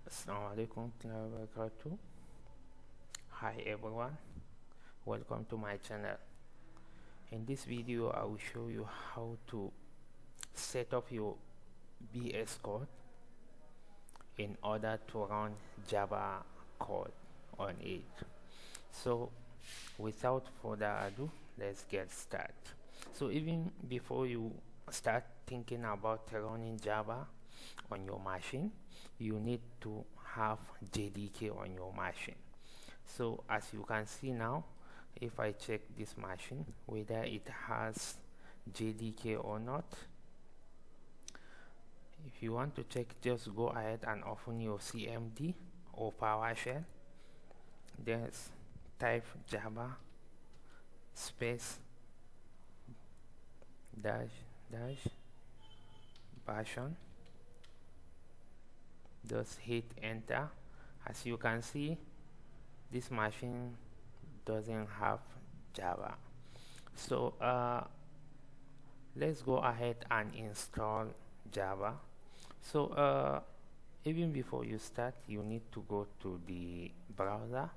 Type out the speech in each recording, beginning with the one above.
Assalamu alaikum warahmatullahi wabarakatuh. Hi everyone, welcome to my channel. In this video I will show you how to set up your VS Code in order to run Java code on it. So without further ado, let's get started. So even before you start thinking about running Java on your machine, you need to have JDK on your machine. So as you can see now, if I check this machine whether it has JDK or not, if you want to check, just go ahead and open your CMD or PowerShell, then type Java space dash dash version, just hit enter. As you can see, this machine doesn't have Java. So let's go ahead and install Java. So even before you start, you need to go to the browser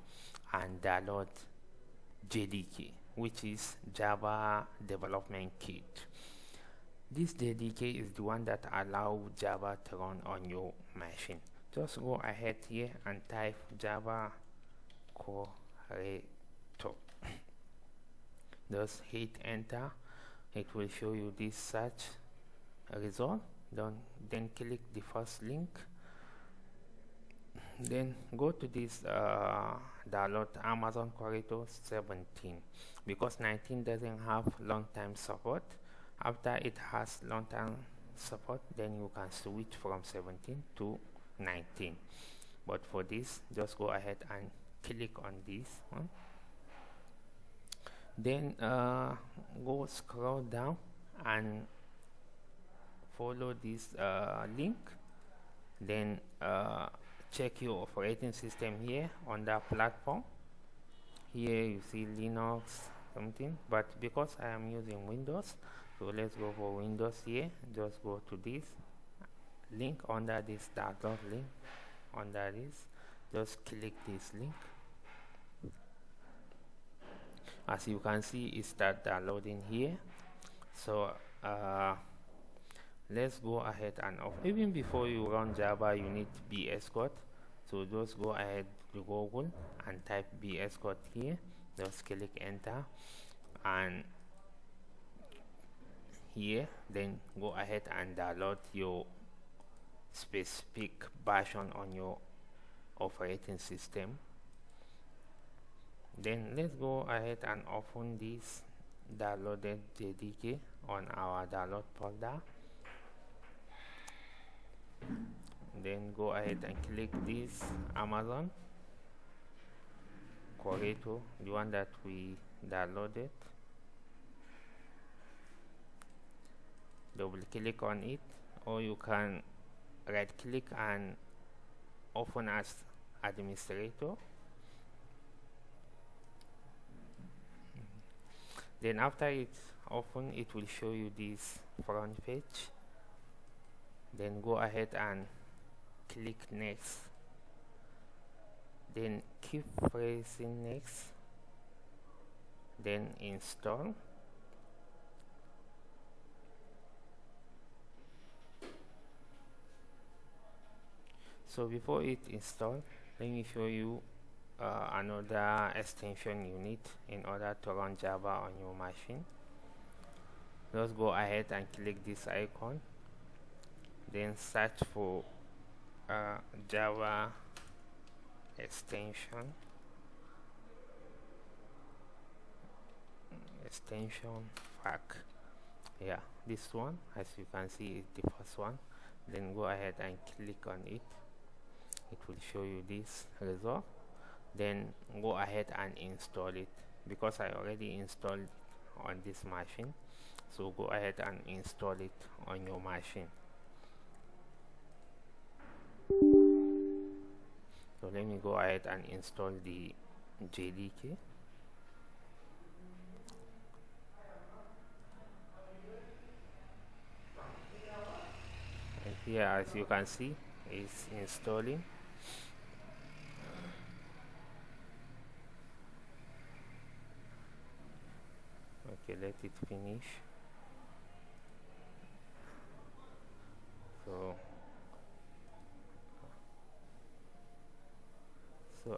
and download JDK, which is Java Development Kit. This JDK is the one that allows Java to run on your machine. Just go ahead here and type Java Corretto. Just hit enter. It will show you this search result. Then click the first link. Then go to this download Amazon Corretto 17, because 19 doesn't have long-term support. After it has long-term support, then you can switch from 17 to 19. But for this, just go ahead and click on this one. Then go scroll down and follow this link. Then check your operating system here on the platform. Here you see Linux something, but because I am using Windows, so let's go for Windows here. Just go to this link under this download link. Under this, just click this link. As you can see, it start downloading here. So let's go ahead and off. Even before you run Java, you need VS Code. So just go ahead to Google and type VS Code here. Just click enter, and here then go ahead and download your specific version on your operating system. Then let's go ahead and open this downloaded JDK on our download folder. Then go ahead and click this Amazon Corretto, the one that we downloaded. Double click on it, or you can right click and open as administrator. Then after it's open, it will show you this front page. Then go ahead and click next. Then keep pressing next. Then install. So before it install, let me show you another extension you need in order to run Java on your machine. Just go ahead and click this icon, then search for Java extension pack. Yeah, this one, as you can see, is the first one. Then go ahead and click on it. It will show you this result. Then go ahead and install it, because I already installed it on this machine. So go ahead and install it on your machine. So let me go ahead and install the JDK. And here, as you can see, it's installing. Okay, let it finish. So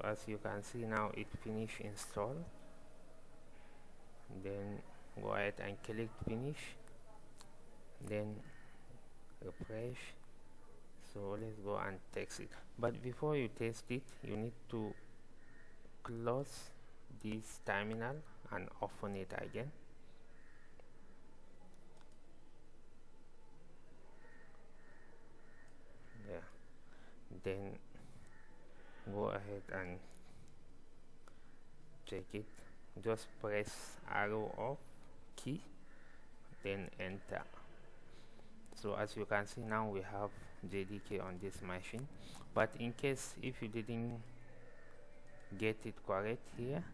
as you can see now, it finished install. Then go ahead and click finish, then refresh. So let's go and test it. But before you test it, you need to close this terminal and open it again. Yeah, then go ahead and check it. Just press arrow up key, then enter. So as you can see now, we have JDK on this machine. But in case if you didn't get it correct here,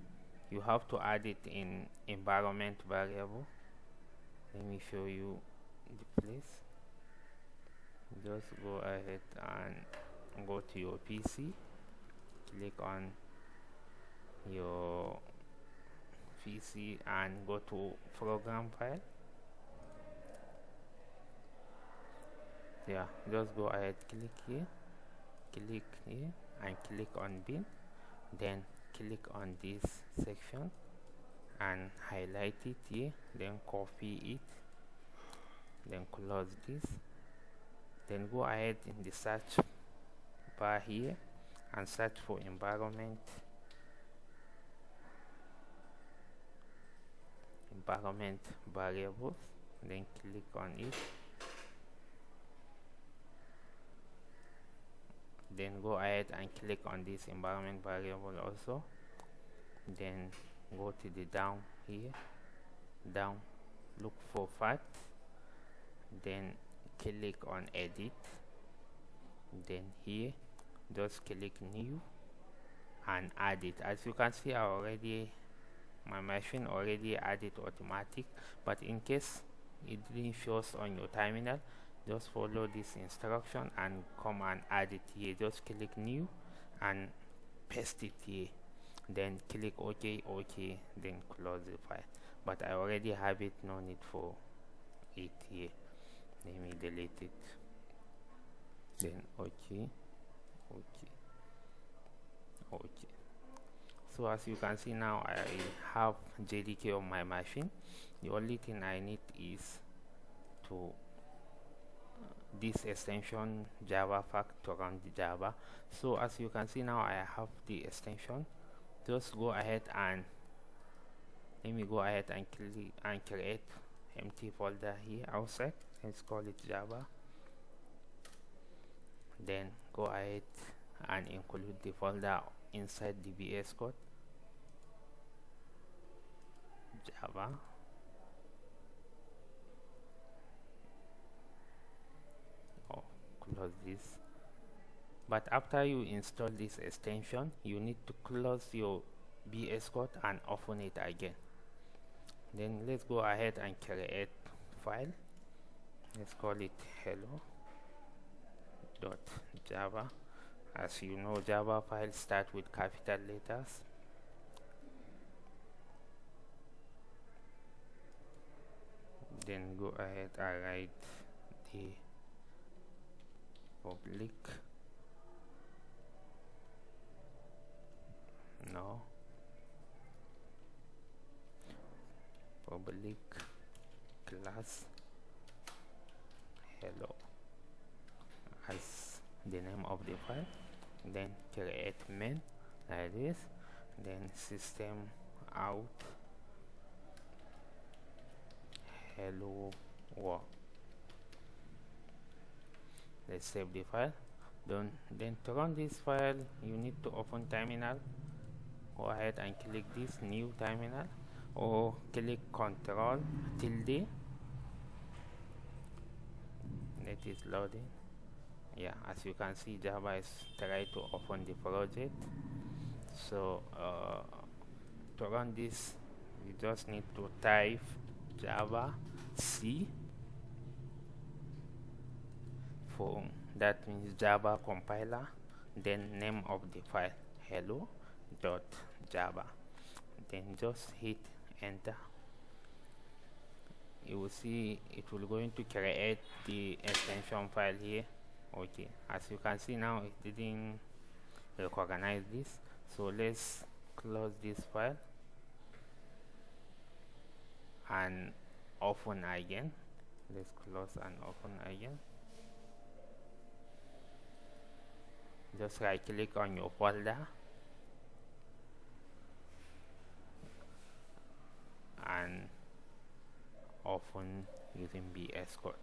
you have to add it in environment variable. Let me show you the place. Just go ahead and go to your PC, click on your PC and go to program file. Yeah, just go ahead, click here and click on bin, then click on this section and highlight it here, then copy it, then close this, then go ahead in the search bar here and search for environment variables, then click on it, then go ahead and click on this environment variable also, then go to the down here, look for fact, then click on edit, then here just click new and add it. As you can see, my machine already added automatic, but in case it didn't show on your terminal, just follow this instruction and come and add it here. Just click new and paste it here, then click OK, then close the file. But I already have it, no need for it here. Let me delete it, then OK. So as you can see now, I have JDK on my machine. The only thing I need is to this extension JavaFAQ to run the Java. So as you can see now, I have the extension. Just go ahead and let me go ahead and click and create empty folder here outside. Let's call it Java. Then go ahead and include the folder inside the VS Code Java. Close this. But after you install this extension, you need to close your VS Code and open it again. Then let's go ahead and create file. Let's call it hello.java. As you know, Java files start with capital letters. Then go ahead and write the public class hello as the name of the file, then create main like this, then system out hello world. Let's save the file. Then to run this file, you need to open terminal. Go ahead and click this new terminal, or click Ctrl tilde. It is loading. Yeah, as you can see, Java is trying to open the project. So to run this, you just need to type Java C. That means Java compiler, then name of the file hello.java, then just hit enter. you will see it will going to create the extension file here. Okay, as you can see now it didn't recognize this, so let's close this file and open again. Let's close and open again. Just right click on your folder and open using VS Code.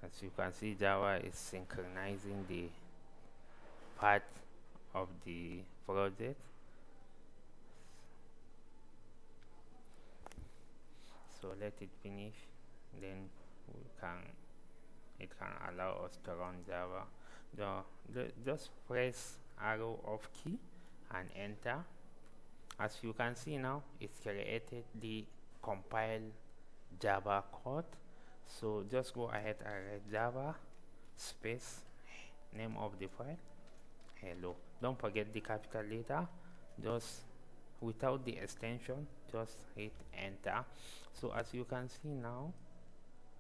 As you can see, Java is synchronizing the part of the project. So let it finish, then it can allow us to run Java. Just press arrow of key and enter. As you can see now, it's created the compiled Java code. So just go ahead and write Java space name of the file hello. Don't forget the capital letter. Just without the extension, just hit enter. So as you can see now,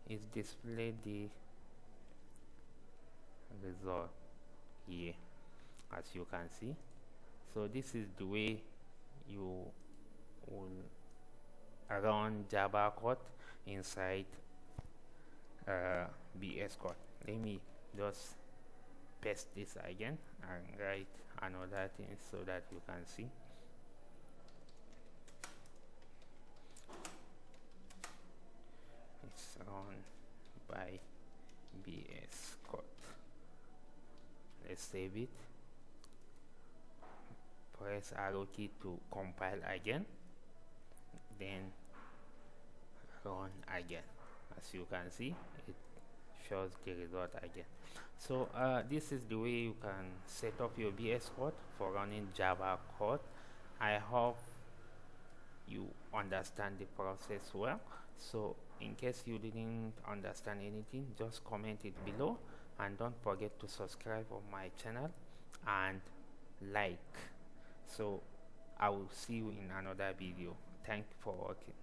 it's displayed the result here, as you can see. So this is the way you will run Java code inside VS Code. Let me just paste this again and write another thing so that you can see. It's run by VS Code. Let's save it. Press arrow key to compile again, then run again. As you can see, it shows the result again. So this is the way you can set up your VS Code for running Java code. I hope you understand the process well. So in case you didn't understand anything, just comment it below, and don't forget to subscribe on my channel and like. So I will see you in another video. Thank you for watching.